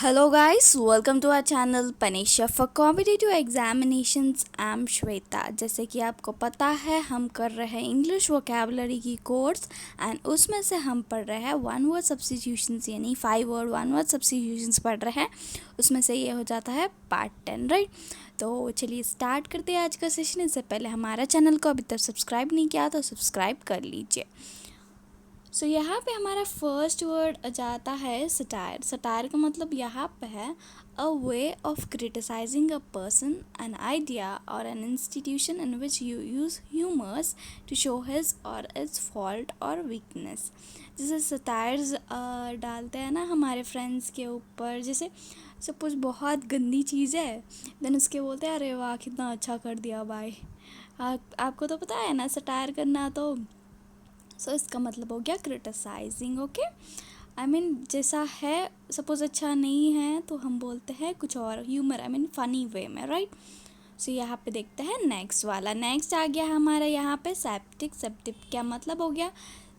Hello guys, welcome to our channel Panisha for competitive examinations. I'm Shweta. जैसे कि आपको पता है हम कर रहे हैं इंग्लिश वोकेबलरी की कोर्स एंड उसमें से हम पढ़ रहे हैं वन वर्ड सब्स्टिट्यूशंस यानी 5 वर्ड वन वर्ड सब्स्टिट्यूशंस पढ़ रहे हैं. उसमें से ये हो जाता है पार्ट 10, राइट. तो चलिए स्टार्ट करते हैं आज का सेशन. इससे पहले हमारा चैनल को अभी तक सब्सक्राइब नहीं किया तो सब्सक्राइब कर लीजिए. सो यहाँ पे हमारा फर्स्ट वर्ड जाता है सटायर. सटायर का मतलब यहाँ पे है a way of criticising a person, an idea or an institution in which you use humours to show his or its fault or weakness. जैसे सटायर्स डालते हैं ना हमारे फ्रेंड्स के ऊपर. जैसे सपोज बहुत गंदी चीज़ है, देन उसके बोलते हैं अरे वाह कितना अच्छा कर दिया भाई. आपको तो पता है ना सटायर करना. तो इसका मतलब हो गया क्रिटिसाइजिंग. ओके, आई मीन जैसा है सपोज अच्छा नहीं है तो हम बोलते हैं कुछ और humour, I mean funny way में, राइट. सो यहाँ पे देखते हैं नेक्स्ट वाला. नेक्स्ट आ गया हमारा यहाँ पे सेप्टिक. सेप्टिक क्या मतलब हो गया?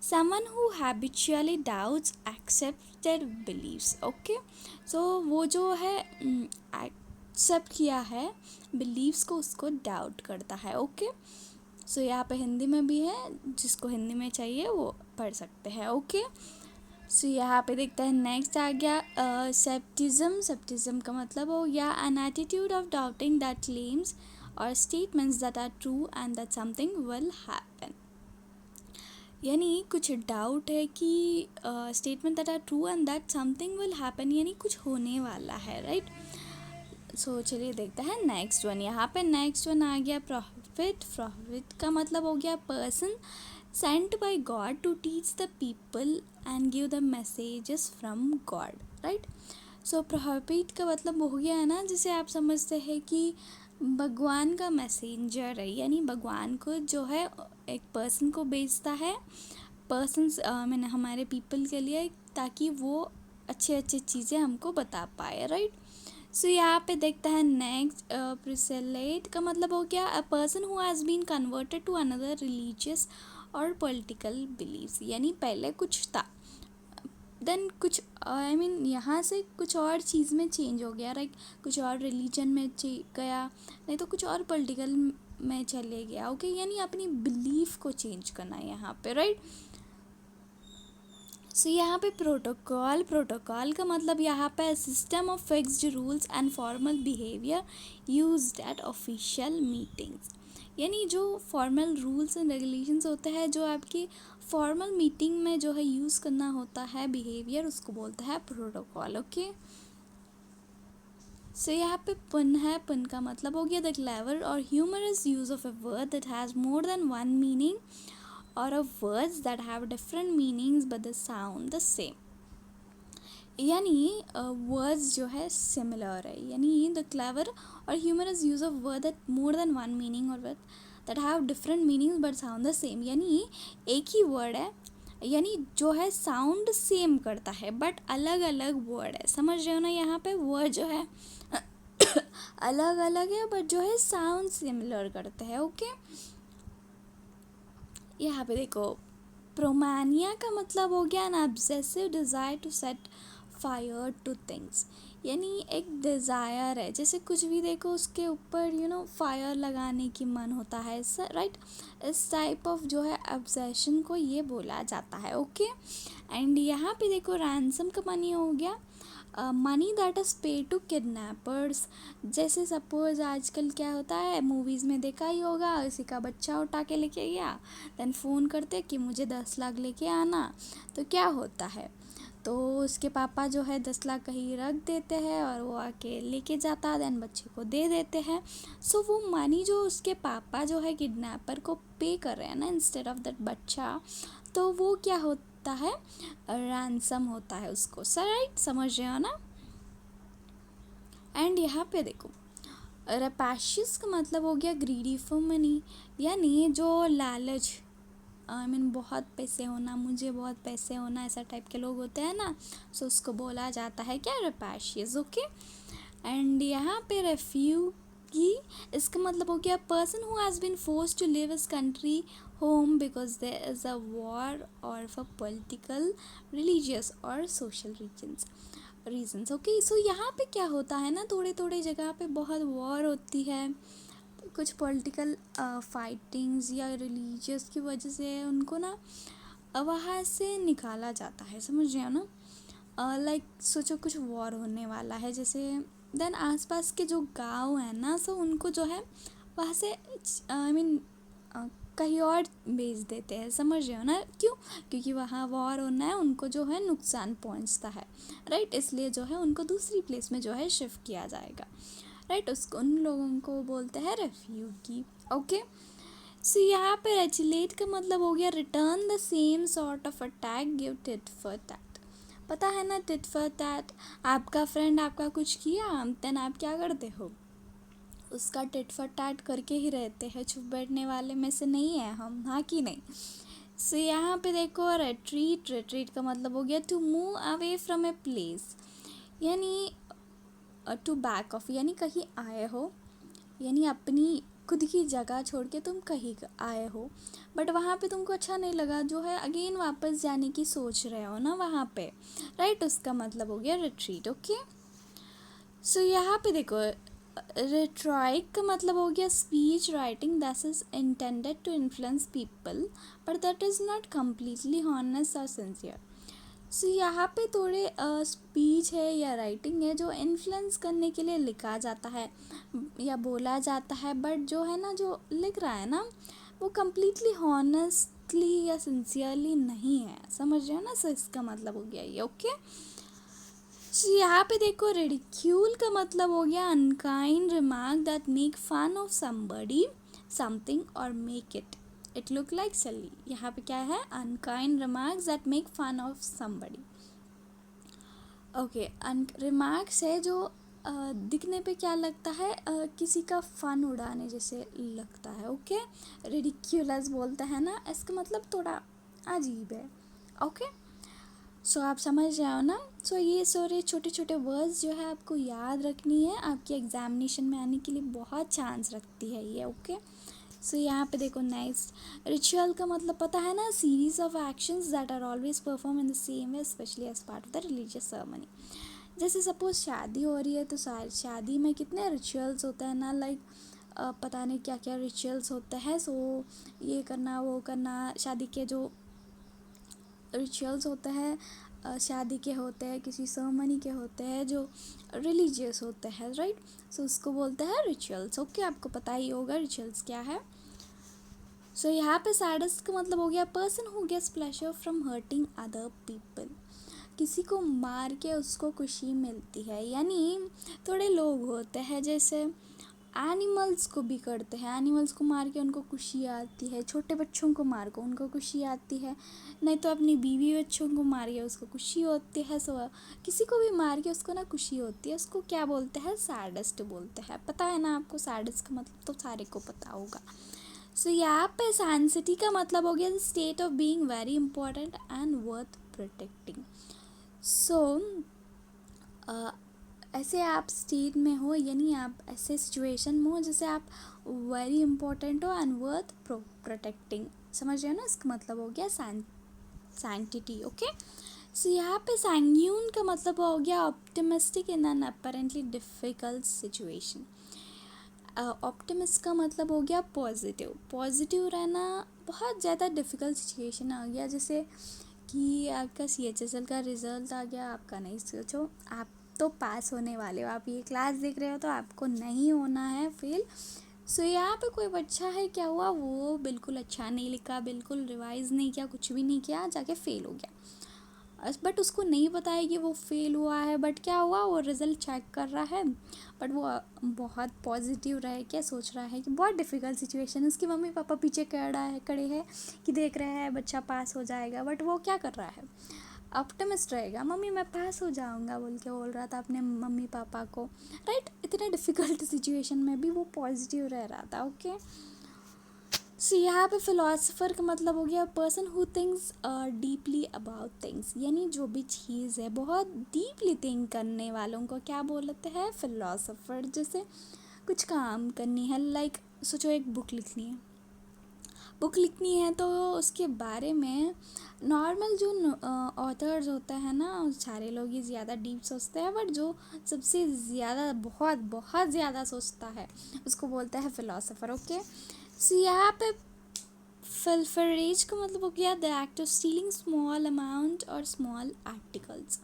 Someone who habitually doubts accepted beliefs. Okay, so वो जो है एक्सेप्ट किया है बिलीव्स को, उसको डाउट करता है. ओके, सो यहाँ पे हिंदी में भी है, जिसको हिंदी में चाहिए वो पढ़ सकते हैं. ओके, सो यहाँ पे देखते हैं नेक्स्ट आ गया सेप्टिज्म. सेप्टिज्म का मतलब हो गया an attitude of doubting that claims or statements that are true and that something will happen. यानी कुछ डाउट है कि statement that are true and that something will happen, यानी कुछ होने वाला है, राइट. सो चलिए देखते हैं नेक्स्ट वन. यहाँ पे नेक्स्ट वन आ गया प्रॉफिट. प्रॉफिट का मतलब हो गया person sent by God to teach the people and give the messages from God, right. So prophet का मतलब हो गया है ना, जिसे आप समझते हैं कि भगवान का मैसेंजर है, यानी भगवान को जो है एक पर्सन को भेजता है, पर्सन्स मैंने हमारे पीपल के लिए, ताकि वो अच्छे अच्छे चीज़ें हमको बता पाए, राइट. सो यहाँ पे देखता है नेक्स्ट प्रिसेलेट का मतलब हो गया a person who has been converted to another religious और पॉलिटिकल बिलीव्स. यानी पहले कुछ था, देन कुछ आई मीन यहाँ से कुछ और चीज़ में चेंज हो गया, राइट. कुछ और रिलीजन में गया, नहीं तो कुछ और पॉलिटिकल में चले गया. ओके, यानी अपनी बिलीफ को चेंज करना है यहाँ पे, राइट. सो यहाँ पे प्रोटोकॉल. प्रोटोकॉल का मतलब यहाँ पे system of fixed rules and formal behaviour used eight official meetings. यानी जो फॉर्मल रूल्स एंड रेगुलेशंस होते हैं, जो आपकी फॉर्मल मीटिंग में जो है यूज़ करना होता है बिहेवियर, उसको बोलता है प्रोटोकॉल. ओके, सो यहाँ पे पुन है. पुन का मतलब हो गया द क्लेवर और humorous use of a word that has more than one meaning or of words that have different meanings but they sound the same. यानी वर्ड्स जो है सिमिलर है, यानी द क्लेवर और humorous use of word that more than one meaning or word that have different meanings but sound the same. यानी एक ही word है, यानी जो है साउंड सेम करता है बट अलग अलग वर्ड है. समझ रहे हो ना, यहाँ पे वर्ड जो है अलग अलग है बट जो है साउंड सिमिलर करते हैं. ओके, यहाँ पे देखो प्रोमानिया का मतलब हो गया an obsessive desire to set fire to things. यानी एक डिज़ायर है, जैसे कुछ भी देखो उसके ऊपर फायर लगाने की मन होता है, राइट. इस टाइप ऑफ जो है ऑब्सेशन को ये बोला जाता है. ओके, एंड यहाँ पे देखो रैंसम का मनी हो गया मनी दैट इज़ पे टू किडनैपर्स. जैसे सपोज आजकल क्या होता है, मूवीज़ में देखा ही होगा, किसी का बच्चा उठा के लेके गया, देन फ़ोन करते कि मुझे 10 लाख लेके आना. तो क्या होता है, तो उसके पापा जो है 10 लाख कहीं रख देते हैं और वो आके लेके जाता है, देन बच्चे को दे देते हैं. सो वो मनी जो उसके पापा जो है किडनैपर को पे कर रहे हैं ना इंस्टेड ऑफ दैट बच्चा, तो वो क्या होता है, रैंसम होता है उसको. सर राइट, समझ रहे हो ना. एंड यहाँ पे देखो रैपाशियस का मतलब हो गया ग्रीडी फॉर मनी. यानी जो लालच, आई मीन बहुत पैसे होना, मुझे बहुत पैसे होना, ऐसा टाइप के लोग होते हैं ना, सो उसको बोला जाता है क्या, रैपाशियस. ओके, एंड यहाँ पे रेफ्यूजी, इसका मतलब हो गया person who has been forced to live his country home because there is a war और फॉर पॉलिटिकल, रिलीजियस और social reasons. Reasons. Okay, so यहाँ पे क्या होता है ना, थोड़े थोड़े जगह पे बहुत वॉर होती है, कुछ पॉलिटिकल फाइटिंग्स या रिलीजियस की वजह से उनको ना वहाँ से निकाला जाता है, समझ रहे हो ना। लाइक सोचो कुछ वॉर होने वाला है जैसे, देन आसपास के जो गांव है ना, सो उनको जो है वहाँ से आई मीन कहीं और भेज देते हैं, समझ रहे हो ना। क्यों? क्योंकि वहाँ वॉर होना है, उनको जो है नुकसान पहुँचता है, राइट। इसलिए जो है उनको दूसरी प्लेस में जो है शिफ्ट किया जाएगा, राइट। उसको उन लोगों को बोलते हैं रेफ्यूजी। ओके, सो यहाँ पे रेजिलेट का मतलब हो गया return the same sort of attack, give tit for tat. पता है ना टिट फॉर टैट, आपका फ्रेंड आपका कुछ किया, देन आप क्या करते हो, उसका टिट फॉर टैट करके ही रहते हैं, चुप बैठने वाले में से नहीं है हम, हाँ कि नहीं। सो यहाँ पे देखो रेट्रीट, रेट्रीट का मतलब हो गया to move away from a place, यानी टू बैक ऑफ, यानी कहीं आए हो, यानी अपनी खुद की जगह छोड़ के तुम कहीं आए हो, बट वहाँ पे तुमको अच्छा नहीं लगा, जो है अगेन वापस जाने की सोच रहे हो ना वहाँ पे, राइट। उसका मतलब हो गया रिट्रीट। ओके, सो यहाँ पे देखो रेट्राइक का मतलब हो गया speech writing that is intended to influence people but that is not completely honest और सिंसियर। सो यहाँ पे थोड़े स्पीच है या राइटिंग है जो इन्फ्लुएंस करने के लिए लिखा जाता है या बोला जाता है, बट जो है ना जो लिख रहा है ना वो कम्प्लीटली हॉनेस्टली या सिंसियरली नहीं है, समझ रहे हो ना। सो इसका मतलब हो गया ये। ओके, सो यहाँ पे देखो रिडिक्यूल का मतलब हो गया unkind remark that make fun of somebody something और make it look like silly. यहाँ पे क्या है, unkind remarks that make fun of somebody. Okay, remarks है जो दिखने पे क्या लगता है, किसी का फन उड़ाने जैसे लगता है। ओके, रिडिक्यूलस बोलते हैं ना, इसका मतलब थोड़ा अजीब है। ओके, सो आप समझ रहे हो ना। सो ये सारे छोटे छोटे वर्ड्स जो है आपको याद रखनी है, आपकी एग्जामिनेशन में आने के लिए बहुत चांस रखती है ये। ओके, सो यहाँ पे देखो नेक्स्ट, रिचुअल का मतलब पता है ना, series of actions that are always perform in the same way specially as part of the religious ceremony. जैसे सपोज शादी हो रही है तो शादी में कितने रिचुअल्स होते हैं ना, लाइक पता नहीं क्या क्या रिचुअल्स होते हैं। सो ये करना वो करना, शादी के जो रिचुअल्स होते हैं शादी के होते हैं, किसी सेरेमनी के होते हैं जो रिलीजियस होते हैं, राइट। सो उसको बोलते हैं रिचुअल्स। ओके, आपको पता ही होगा रिचुअल्स क्या है। सो यहाँ पे सैडेस्ट का मतलब हो गया person who gets pleasure from hurting other people. किसी को मार के उसको खुशी मिलती है, यानी थोड़े लोग होते हैं जैसे एनिमल्स को भी करते हैं, एनिमल्स को मार के उनको खुशी आती है, छोटे बच्चों को मार को उनको खुशी आती है, नहीं तो अपनी बीवी बच्चों को मार के उसको खुशी होती है। सो किसी को भी मार के उसको ना खुशी होती है, उसको क्या बोलते हैं, सैडेस्ट बोलते हैं। पता है ना आपको सैडेस्ट का मतलब, तो सारे को पता होगा। सो यहाँ पे सैंसिटी का मतलब हो गया state of being very important and worth protecting. So ऐसे आप स्टेट में हो, यानी आप ऐसे सिचुएशन में हो जैसे आप वेरी इंपॉर्टेंट हो एंड वर्थ प्रोटेक्टिंग, समझ रहे हो ना। इसका मतलब हो गया सैंक्टिटी। ओके, सो यहाँ पे सैंग्यून का मतलब हो गया optimistic in an apparently difficult situation. Optimist का मतलब हो गया पॉजिटिव, पॉजिटिव रहना बहुत ज़्यादा डिफ़िकल्ट सिचुएशन आ गया, जैसे कि आपका CHSL का रिज़ल्ट आ गया, आपका नहीं, सोचो आप तो पास होने वाले हो, आप ये क्लास देख रहे हो तो आपको नहीं होना है फेल। सो यहाँ पे कोई बच्चा है, क्या हुआ, वो बिल्कुल अच्छा नहीं लिखा, बिल्कुल रिवाइज़ नहीं किया, कुछ भी नहीं किया, जाके फ़ेल हो गया। बट उसको नहीं पता है कि वो फेल हुआ है, बट क्या हुआ, वो रिज़ल्ट चेक कर रहा है, बट वो बहुत पॉजिटिव रहे, क्या सोच रहा है कि बहुत डिफ़िकल्ट सिचुएशन है, उसकी मम्मी पापा पीछे खड़े हैं कि देख रहे हैं बच्चा पास हो जाएगा, बट वो क्या कर रहा है, ऑप्टिमिस्ट रहेगा, मम्मी मैं पास हो जाऊंगा बोल रहा था अपने मम्मी पापा को, राइट। इतने डिफ़िकल्ट सिचुएशन में भी वो पॉजिटिव रह रहा था। ओके, सो यहाँ पे फिलोसोफर का मतलब हो गया person who thinks deeply about things, यानी जो भी चीज़ है बहुत डीपली थिंक करने वालों को क्या बोलते हैं, फिलोसोफर। जैसे कुछ काम करनी है, लाइक सोचो एक बुक लिखनी है, बुक लिखनी है तो उसके बारे में नॉर्मल जो ऑथर्स होते हैं ना, सारे लोग ही ज़्यादा डीप सोचते हैं, बट जो सबसे ज़्यादा बहुत बहुत ज़्यादा सोचता है उसको बोलते हैं फिलोसोफर। ओके, सो यहाँ पे फिल्फरेज का मतलब हो गया the act of stealing small amount और स्मॉल आर्टिकल्स।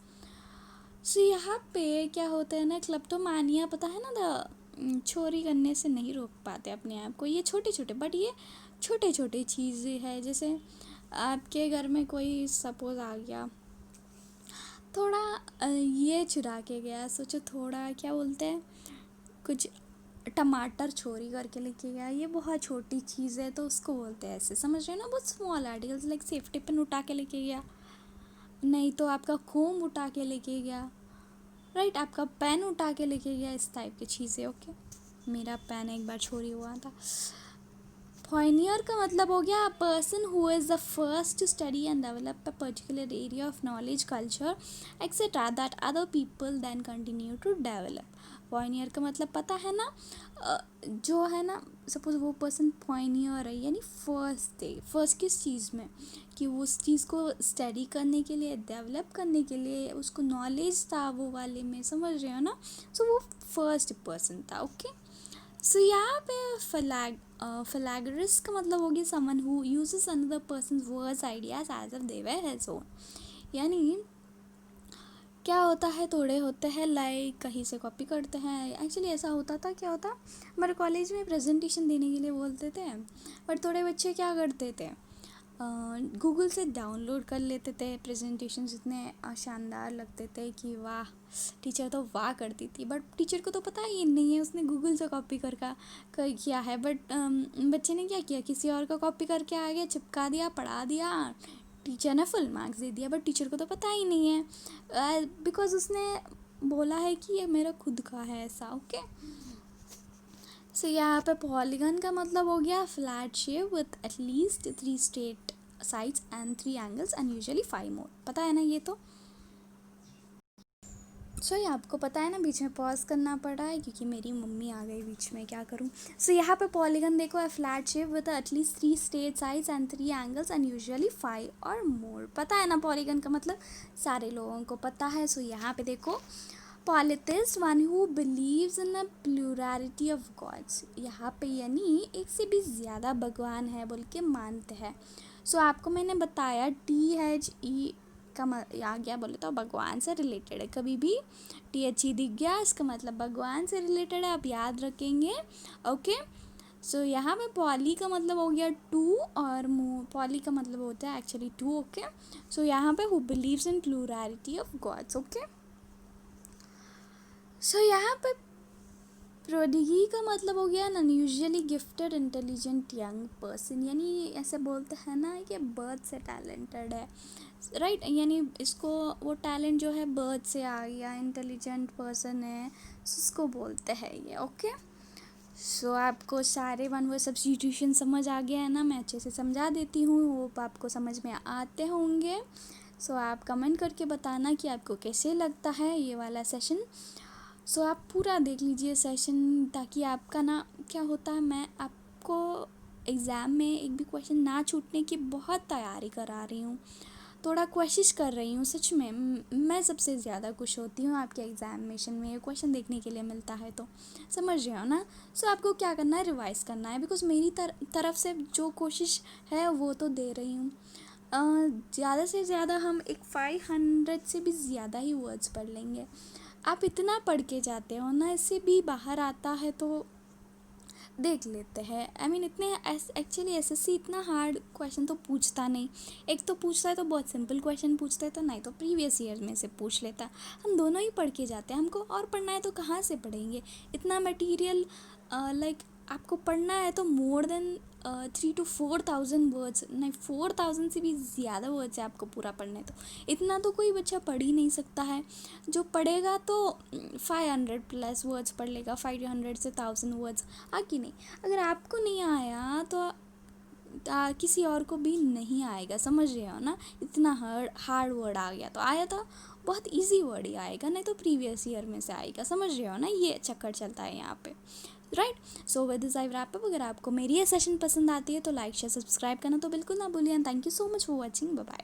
सो यहाँ पे क्या होता है ना, क्लेप्टोमानिया, पता है ना, चोरी करने से नहीं रोक पाते अपने आप को। ये छोटे छोटे, बट ये छोटे छोटे चीज़ें है। जैसे आपके घर में कोई सपोज आ गया, थोड़ा ये चुरा के गया, सोचो थोड़ा क्या बोलते हैं, कुछ टमाटर चोरी करके लेके गया, ये बहुत छोटी चीज़ है तो उसको बोलते हैं ऐसे, समझ रहे हो ना। बहुत small articles like safety pin उठा के लेके गया, नहीं तो आपका कोम उठा के लेके गया, राइट, आपका पेन उठा के लेके गया, इस टाइप की चीज़ें। ओके, मेरा पेन एक बार चोरी हुआ था। Pioneer का मतलब हो गया a person who is the first to study and develop a particular area of knowledge, culture, etc. that other people then continue to develop. Pioneer का मतलब पता है ना, जो है ना, सपोज वो पर्सन pioneer है, यानी फर्स्ट थे। फर्स्ट किस चीज़ में, कि वो उस चीज़ को स्टडी करने के लिए, डेवलप करने के लिए, उसको नॉलेज था वो वाले में, समझ रहे हो ना। सो वो फर्स्ट पर्सन था। ओके, सो यहाँ पे philagarist का मतलब हो गया someone who uses another person's words ideas as if they were his own. यानी क्या होता है, थोड़े होते हैं लाइक कहीं से कॉपी करते हैं। एक्चुअली ऐसा होता था, क्या होता, हमारे कॉलेज में प्रेजेंटेशन देने के लिए बोलते थे, बट थोड़े बच्चे क्या करते थे, गूगल से डाउनलोड कर लेते थे। प्रेजेंटेशन इतने शानदार लगते थे कि वाह, टीचर तो वाह करती थी, बट टीचर को तो पता ही नहीं है उसने गूगल से कॉपी कर किया है। बट बच्चे ने क्या किया, किसी और का कॉपी करके आ गया, चिपका दिया, पढ़ा दिया, टीचर ने फुल मार्क्स दे दिया, बट टीचर को तो पता ही नहीं है, बिकॉज उसने बोला है कि ये मेरा खुद का है, ऐसा। ओके, सो यहाँ पे पॉलीगन का मतलब हो गया flat shape with at least 3 straight sides and 3 angles and usually 5 मोर। पता है ना ये तो। सो ये आपको पता है ना, बीच में पॉज करना पड़ा है क्योंकि मेरी मम्मी आ गई बीच में, क्या करूँ। सो यहाँ पे पॉलीगन देखो है flat shape with at least 3 straight sides and 3 angles and usually 5 और मोर। पता है ना पॉलीगन का मतलब, सारे लोगों को पता है। सो यहाँ पे देखो, polytheist one who believes in a plurality of gods. यहाँ पे यानी एक से भी ज़्यादा भगवान है बोल के मानते हैं। सो आपको मैंने बताया THE का आ गया बोले तो भगवान से रिलेटेड है। कभी भी THE दिख गया इसका मतलब भगवान से रिलेटेड है, आप याद रखेंगे। ओके, सो यहाँ पे पॉली का मतलब हो गया 2 और पॉली का मतलब होता है एक्चुअली 2। ओके, सो यहाँ पे who believes in plurality of gods. Okay, so यहाँ पे प्रोडिगी का मतलब हो गया unusually gifted intelligent young person. यानी ऐसे बोलते हैं ना कि बर्थ से टैलेंटेड है, राइट, यानी इसको वो टैलेंट जो है बर्थ से आ गया, इंटेलिजेंट पर्सन है, उसको बोलते हैं ये। ओके, सो आपको सारे वन वर्ड सब्स्टिट्यूशन समझ आ गया है ना, मैं अच्छे से समझा देती हूँ, वो आपको समझ में आते होंगे। सो आप कमेंट करके बताना कि आपको कैसे लगता है ये वाला सेशन। सो आप पूरा देख लीजिए सेशन, ताकि आपका ना क्या होता है, मैं आपको एग्ज़ाम में एक भी क्वेश्चन ना छूटने की बहुत तैयारी करा रही हूँ, थोड़ा कोशिश कर रही हूँ। सच में मैं सबसे ज़्यादा खुश होती हूँ आपके एग्ज़ामिनेशन में ये क्वेश्चन देखने के लिए मिलता है तो, समझ रहे हो ना। सो आपको क्या करना है, रिवाइज़ करना है, बिकॉज़ मेरी तरफ से जो कोशिश है वो तो दे रही हूँ। ज़्यादा से ज़्यादा हम एक 500 से भी ज़्यादा ही वर्ड्स पढ़ लेंगे। आप इतना पढ़ के जाते हो ना, इससे भी बाहर आता है तो देख लेते हैं। आई मीन इतने एक्चुअली SSC इतना हार्ड क्वेश्चन तो पूछता नहीं, एक तो पूछता है तो बहुत सिंपल क्वेश्चन पूछता है, तो नहीं तो प्रीवियस ईयर में से पूछ लेता। हम दोनों ही पढ़ के जाते हैं, हमको और पढ़ना है तो कहाँ से पढ़ेंगे इतना मटेरियल। लाइक आपको पढ़ना है तो मोर देन 3 to 4,000 वर्ड्स, नहीं 4,000 से भी ज़्यादा वर्ड्स है आपको पूरा पढ़ना तो इतना तो कोई बच्चा पढ़ ही नहीं सकता है। जो पढ़ेगा तो 500 प्लस वर्ड्स पढ़ लेगा, 500 से 1000 वर्ड्स। कि नहीं, अगर आपको नहीं आया तो किसी और को भी नहीं आएगा, समझ रहे हो ना। इतना हार्ड वर्ड आ गया, तो आया तो बहुत इजी वर्ड ही आएगा, नहीं तो प्रीवियस ईयर में से आएगा, समझ रहे हो ना। ये चक्कर चलता है यहाँ पे, right. So with this I wrap up. अगर आपको मेरी ये सेशन पसंद आती है तो लाइक शेयर सब्सक्राइब करना तो बिल्कुल ना भूलिए। And thank you so much for watching. Bye bye.